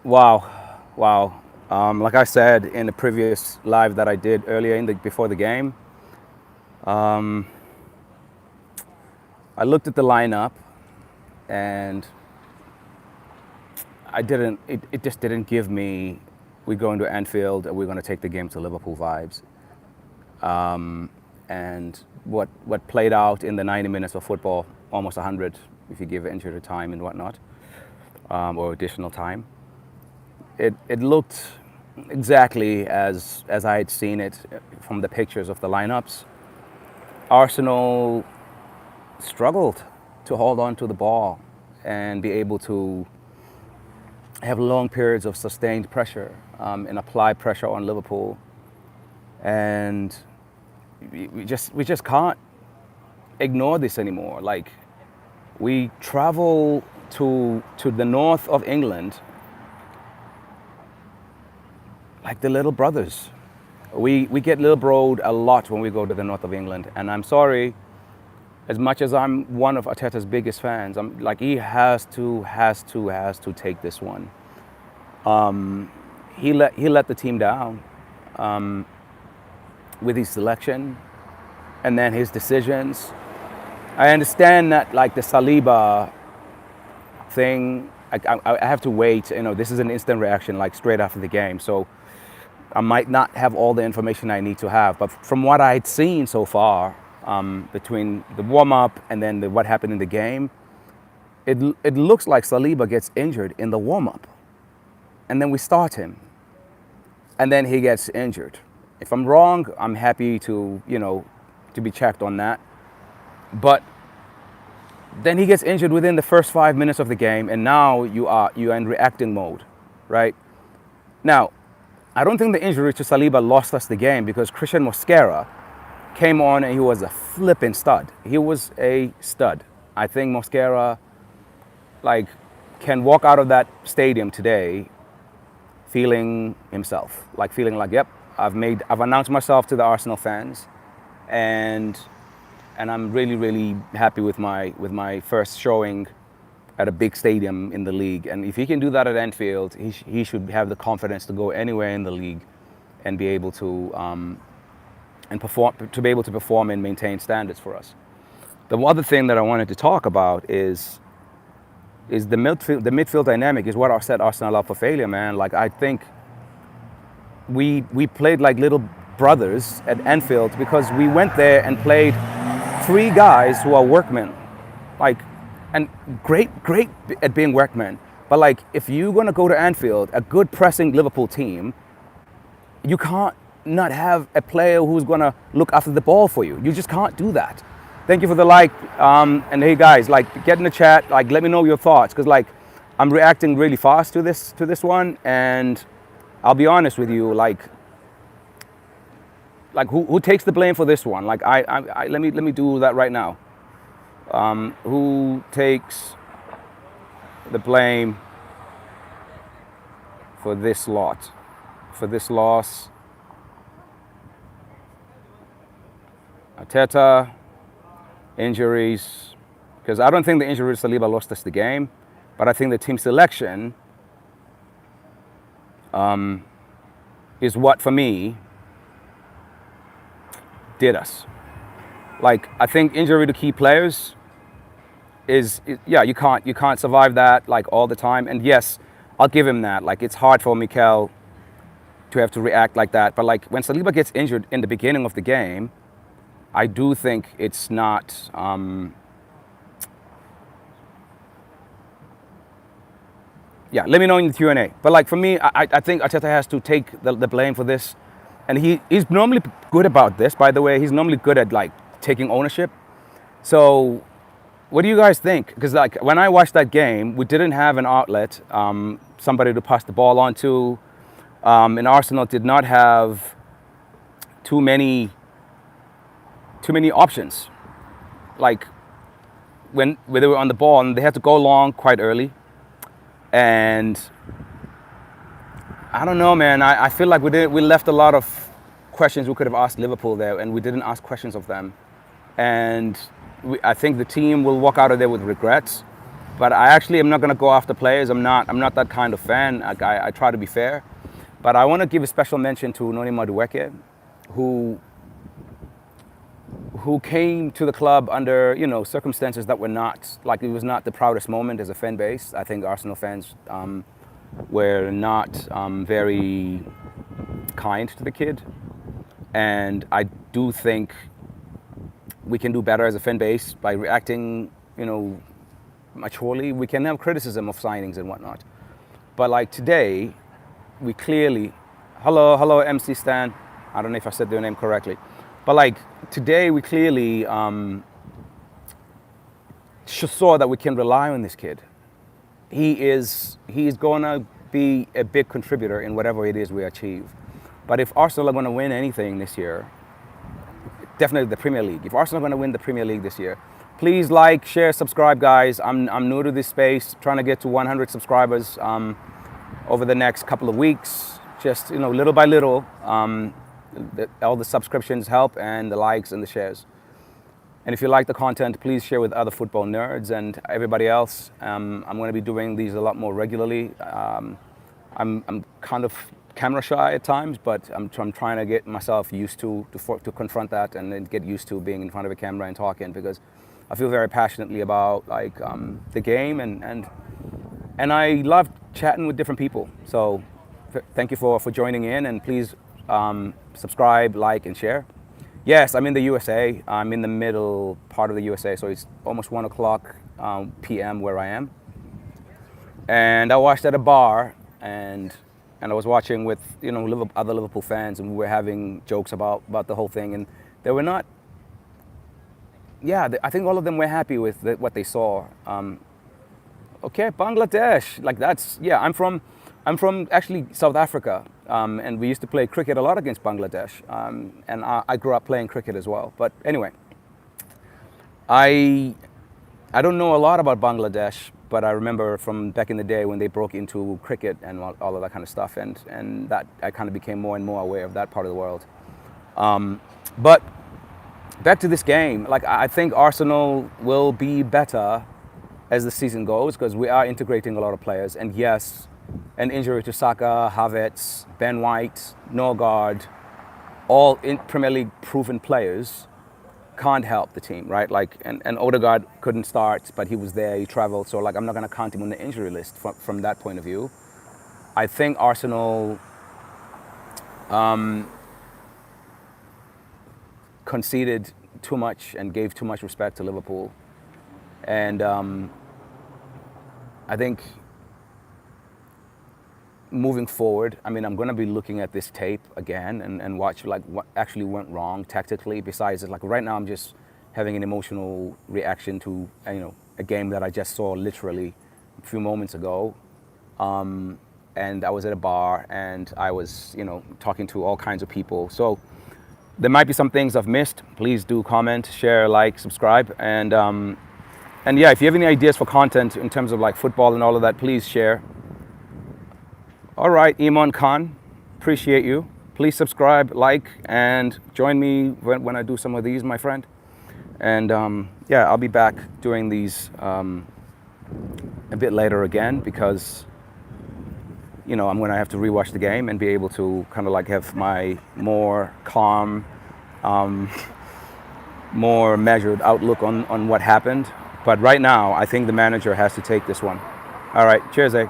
Wow, wow. Like I said in the previous live that I did earlier before the game, I looked at the lineup and it just didn't give me, we're going to Anfield and we're going to take the game to Liverpool vibes. And what played out in the 90 minutes of football, almost 100 if you give injury time and whatnot, or additional time, it looked exactly as I had seen it from the pictures of the lineups. Arsenal struggled to hold on to the ball and be able to have long periods of sustained pressure and apply pressure on Liverpool. And we just can't ignore this anymore. Like, we travel to the north of England like the little brothers. We get little broed a lot when we go to the north of England. And I'm sorry, as much as I'm one of Arteta's biggest fans, I'm like, he has to take this one. He let the team down with his selection and then his decisions. I understand that, like, the Saliba thing, I have to wait. You know, this is an instant reaction, like straight after the game. So I might not have all the information I need to have. But from what I'd seen so far, between the warm-up and then what happened in the game, it looks like Saliba gets injured in the warm-up. And then we start him. And then he gets injured. If I'm wrong, I'm happy to be checked on that. But then he gets injured within the first 5 minutes of the game, and now you are in reacting mode, right? Now, I don't think the injury to Saliba lost us the game, because Christian Mosquera came on and he was a flipping stud. He was a stud. I think Mosquera, like, can walk out of that stadium today feeling himself, like feeling like, yep, I've announced myself to the Arsenal fans, and I'm really, really happy with my first showing at a big stadium in the league. And if he can do that at Anfield, he should have the confidence to go anywhere in the league and be able to perform and maintain standards for us. The other thing that I wanted to talk about is the midfield dynamic is what set Arsenal up for failure, man. Like, I think we played like little brothers at Anfield because we went there and played three guys who are workmen, like, and great at being workmen. But like, if you're gonna go to Anfield, a good pressing Liverpool team, you can't not have a player who's gonna look after the ball for you. You just can't do that. Thank you for the like, and hey guys, like, get in the chat, like, let me know your thoughts, because like, I'm reacting really fast to this one, and I'll be honest with you, like who takes the blame for this one? Like, let me do that right now. Who takes the blame for this loss? Arteta, injuries, because I don't think the injury to Saliba lost us the game, but I think the team selection is what, for me, did us. Like, I think injury to key players you can't survive that like all the time. And yes, I'll give him that. Like, it's hard for Mikel to have to react like that. But like, when Saliba gets injured in the beginning of the game, I do think it's not let me know in the Q&A. But like, for me, I think Arteta has to take the blame for this. And he's normally good about this, by the way. He's normally good at like taking ownership. So what do you guys think? Because like, when I watched that game, we didn't have an outlet, somebody to pass the ball on to. And Arsenal did not have too many options. Like, when they were on the ball, and they had to go long quite early. And I don't know, man. I feel like we left a lot of questions we could have asked Liverpool there, and we didn't ask questions of them. And I think the team will walk out of there with regrets. But I actually am not going to go after players. I'm not that kind of fan. I try to be fair. But I want to give a special mention to Noni Madueke, who came to the club under, circumstances that were not, like, it was not the proudest moment as a fan base. I think Arsenal fans were not very kind to the kid. And I do think we can do better as a fan base by reacting, maturely. We can have criticism of signings and whatnot. But like today, we clearly, hello MC Stan. I don't know if I said your name correctly. But like today, we clearly saw that we can rely on this kid. He's going to be a big contributor in whatever it is we achieve. But if Arsenal are going to win anything this year, definitely the Premier League. If Arsenal are going to win the Premier League this year, please like, share, subscribe, guys. I'm new to this space, trying to get to 100 subscribers over the next couple of weeks. Just, little by little. All the subscriptions help, and the likes and the shares. And if you like the content, please share with other football nerds and everybody else. I'm going to be doing these a lot more regularly. I'm kind of camera shy at times, but I'm trying to get myself used to confront that, and then get used to being in front of a camera and talking, because I feel very passionately about the game, and I love chatting with different people. So thank you for joining in, and please subscribe, like, and share. Yes, I'm in the USA. I'm in the middle part of the USA, so it's almost 1 o'clock p.m. where I am. And I watched at a bar, and I was watching with other Liverpool fans, and we were having jokes about the whole thing, and they were not. Yeah, I think all of them were happy with what they saw. Okay, Bangladesh, like that's, yeah. I'm from actually South Africa, and we used to play cricket a lot against Bangladesh, and I grew up playing cricket as well. But anyway, I don't know a lot about Bangladesh, but I remember from back in the day when they broke into cricket and all of that kind of stuff, and that I kind of became more and more aware of that part of the world. But back to this game, like I think Arsenal will be better as the season goes, because we are integrating a lot of players. And yes, an injury to Saka, Havertz, Ben White, Norgard, all in Premier League proven players, can't help the team, right? Like, and Odegaard couldn't start, but he was there, he traveled, so like I'm not going to count him on the injury list from that point of view. I think Arsenal conceded too much and gave too much respect to Liverpool. And I think moving forward, I mean, I'm going to be looking at this tape again and watch like what actually went wrong tactically. Besides, like right now, I'm just having an emotional reaction to a game that I just saw literally a few moments ago. And I was at a bar, and I was talking to all kinds of people. So there might be some things I've missed. Please do comment, share, like, subscribe, and yeah, if you have any ideas for content in terms of like football and all of that, please share. All right, Iman Khan, appreciate you. Please subscribe, like, and join me when I do some of these, my friend. And yeah, I'll be back doing these a bit later again, because I'm going to have to rewatch the game and be able to kind of like have my more calm, more measured outlook on what happened. But right now, I think the manager has to take this one. All right, cheers, eh?